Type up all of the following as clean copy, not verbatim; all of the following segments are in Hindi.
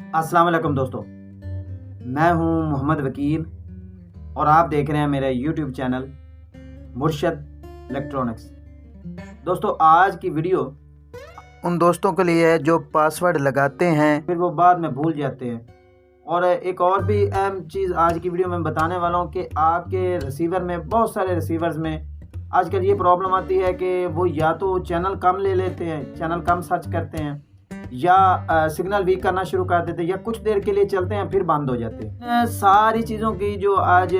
अस्सलाम वालेकुम दोस्तों, मैं हूं मोहम्मद वकील और आप देख रहे हैं मेरा यूट्यूब चैनल मुर्शद इलेक्ट्रॉनिक्स। दोस्तों, आज की वीडियो उन दोस्तों के लिए है जो पासवर्ड लगाते हैं फिर वो बाद में भूल जाते हैं। और एक और भी अहम चीज़ आज की वीडियो में बताने वाला हूं कि आपके रिसीवर में, बहुत सारे रिसीवर्स में आजकल ये प्रॉब्लम आती है कि वो या तो चैनल कम ले लेते हैं, चैनल कम सर्च करते हैं, या सिग्नल वीक करना शुरू कर देते हैं, या कुछ देर के लिए चलते हैं फिर बंद हो जाते हैं। सारी चीज़ों की जो आज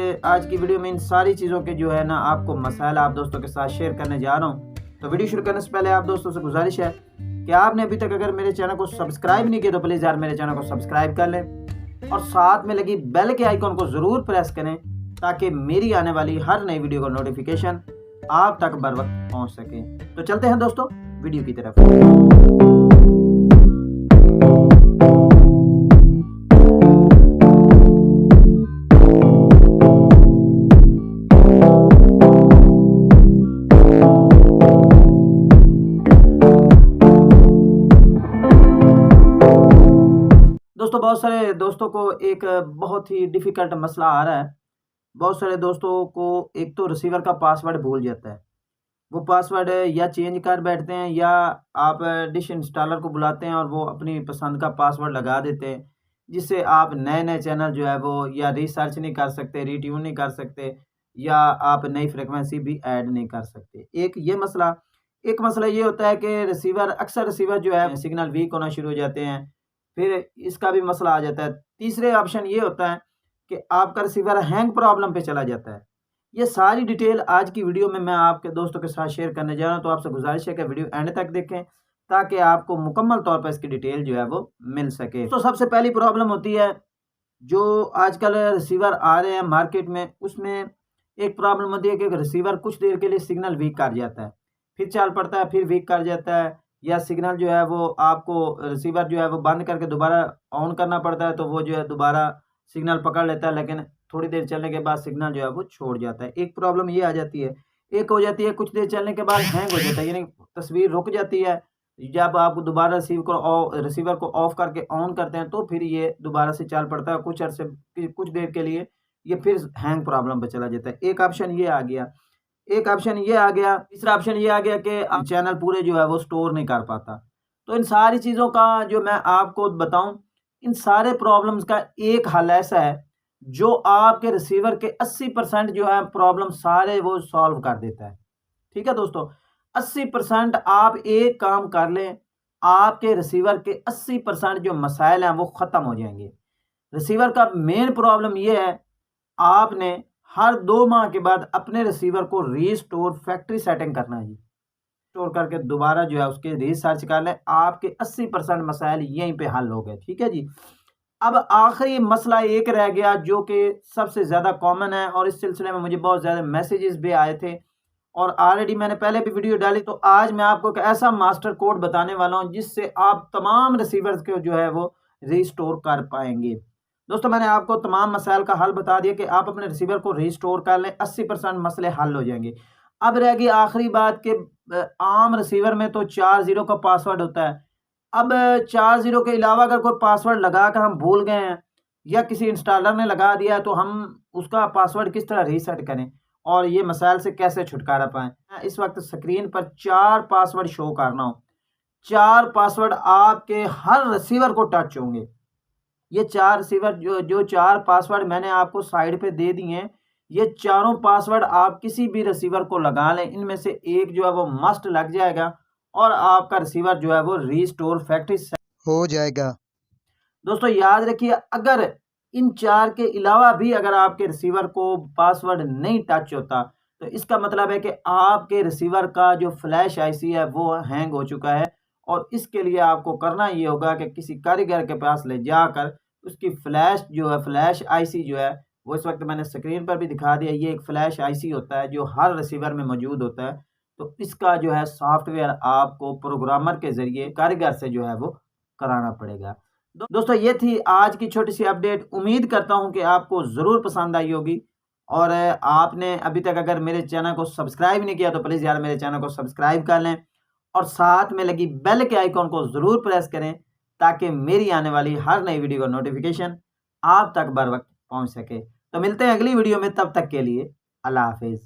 की वीडियो में इन सारी चीज़ों के जो है ना आपको मसाइल आप दोस्तों के साथ शेयर करने जा रहा हूँ। तो वीडियो शुरू करने से पहले आप दोस्तों से गुजारिश है कि आपने अभी तक अगर मेरे चैनल को सब्सक्राइब नहीं किया तो प्लीज़ यार मेरे चैनल को सब्सक्राइब कर लें और साथ में लगी बेल के आइकॉन को ज़रूर प्रेस करें ताकि मेरी आने वाली हर नई वीडियो का नोटिफिकेशन आप तक बर वक्त पहुँच सके। तो चलते हैं दोस्तों वीडियो की तरफ। दोस्तों, बहुत सारे दोस्तों को एक बहुत ही डिफ़िकल्ट मसला आ रहा है। बहुत सारे दोस्तों को एक तो रिसीवर का पासवर्ड भूल जाता है। वो पासवर्ड या चेंज कर बैठते हैं या आप डिश इंस्टॉलर को बुलाते हैं और वो अपनी पसंद का पासवर्ड लगा देते हैं, जिससे आप नए-नए चैनल जो है वो या रिसर्च नहीं कर सकते, रिट्यून नहीं कर सकते, या आप नई फ्रीक्वेंसी भी ऐड नहीं कर सकते। एक मसला ये होता है कि अक्सर रिसीवर जो है सिग्नल वीक होना शुरू हो जाते हैं, फिर इसका भी मसला आ जाता है। तीसरे ऑप्शन ये होता है कि आपका रिसीवर हैंग प्रॉब्लम पे चला जाता है। ये सारी डिटेल आज की वीडियो में मैं आपके दोस्तों के साथ शेयर करने जा रहा हूँ, तो आपसे गुजारिश है कि वीडियो एंड तक देखें ताकि आपको मुकम्मल तौर पर इसकी डिटेल जो है वो मिल सके। तो सबसे पहली प्रॉब्लम होती है जो आजकल रिसीवर आ रहे हैं मार्केट में, उसमें एक प्रॉब्लम होती है कि रिसीवर कुछ देर के लिए सिग्नल वीक कर जाता है, फिर चल पड़ता है, फिर वीक कर जाता है, या सिग्नल जो है वो आपको रिसीवर जो है वो बंद करके दोबारा ऑन करना पड़ता है, तो वो जो है दोबारा सिग्नल पकड़ लेता है, लेकिन थोड़ी देर चलने के बाद सिग्नल जो है वो छोड़ जाता है। एक प्रॉब्लम ये आ जाती है। एक हो जाती है कुछ देर चलने के बाद हैंग हो जाता है, यानी तस्वीर रुक जाती है। जब आप दोबारा रिसीवर को ऑफ करके ऑन करते हैं तो फिर ये दोबारा से चल पड़ता है, कुछ देर के लिए ये फिर हैंग प्रॉब्लम पे चला जाता है। एक ऑप्शन ये आ गया। तीसरा ऑप्शन ये आ गया कि चैनल पूरे जो है वो स्टोर नहीं कर पाता। तो इन सारी चीज़ों का जो मैं आपको बताऊँ, इन सारे प्रॉब्लम्स का एक हल ऐसा है जो आपके रिसीवर के 80% जो है प्रॉब्लम सारे वो सॉल्व कर देता है। ठीक है दोस्तों, 80% आप एक काम कर लें, आपके रिसीवर के 80% जो मसाइल हैं वो ख़त्म हो जाएंगे। रिसीवर का मेन प्रॉब्लम ये है, आपने हर 2 माह के बाद अपने रिसीवर को रीस्टोर फैक्ट्री सेटिंग करना है जी। स्टोर करके दोबारा जो है उसके रिसर्च कर लें, आपके 80% मसाइल यहीं पे हल हो गए। ठीक है जी। अब आखिरी मसला एक रह गया जो कि सबसे ज़्यादा कॉमन है, और इस सिलसिले में मुझे बहुत ज़्यादा मैसेजेस भी आए थे और ऑलरेडी मैंने पहले भी वीडियो डाली। तो आज मैं आपको एक ऐसा मास्टर कोड बताने वाला हूँ जिससे आप तमाम रिसीवर्स को जो है वो रीस्टोर कर पाएंगे। दोस्तों, मैंने आपको तमाम मसाइल का हल बता दिया कि आप अपने रिसीवर को रीस्टोर कर लें, 80% मसले हल हो जाएंगे। अब रह गई आखिरी बात कि आम रिसीवर में तो 4 ज़ीरो का पासवर्ड होता है। अब 4 ज़ीरो के अलावा अगर कोई पासवर्ड लगाकर हम भूल गए हैं या किसी इंस्टॉलर ने लगा दिया है, तो हम उसका पासवर्ड किस तरह रीसेट करें और ये मसाइल से कैसे छुटकारा पाएँ। मैं इस वक्त स्क्रीन पर 4 पासवर्ड शो कर रहा हूँ। 4 पासवर्ड आपके हर रिसीवर को टच होंगे। ये 4 रिसीवर जो 4 पासवर्ड मैंने आपको साइड पे दे दिए हैं, ये चारों पासवर्ड आप किसी भी रिसीवर को लगा लें, इनमें से एक जो है वो मस्ट लग जाएगा और आपका रिसीवर जो है वो रीस्टोर फैक्ट्री हो जाएगा। दोस्तों, याद रखिए, अगर इन 4 के अलावा भी अगर आपके रिसीवर को पासवर्ड नहीं टच होता, तो इसका मतलब है कि आपके रिसीवर का जो फ्लैश आईसी है वो हैंग हो चुका है, और इसके लिए आपको करना ये होगा कि किसी कारीगर के पास ले जाकर उसकी फ्लैश आईसी जो है वो, इस वक्त मैंने स्क्रीन पर भी दिखा दिया, ये एक फ्लैश आईसी होता है जो हर रिसीवर में मौजूद होता है। तो इसका जो है सॉफ्टवेयर आपको प्रोग्रामर के ज़रिए कारीगर से जो है वो कराना पड़ेगा। दोस्तों, ये थी आज की छोटी सी अपडेट। उम्मीद करता हूँ कि आपको ज़रूर पसंद आई होगी, और आपने अभी तक अगर मेरे चैनल को सब्सक्राइब नहीं किया तो प्लीज़ यार मेरे चैनल को सब्सक्राइब कर लें और साथ में लगी बेल के आइकॉन को ज़रूर प्रेस करें ताकि मेरी आने वाली हर नई वीडियो का नोटिफिकेशन आप तक बर वक्त पहुँच सके। तो मिलते हैं अगली वीडियो में, तब तक के लिए अल्लाह हाफिज़।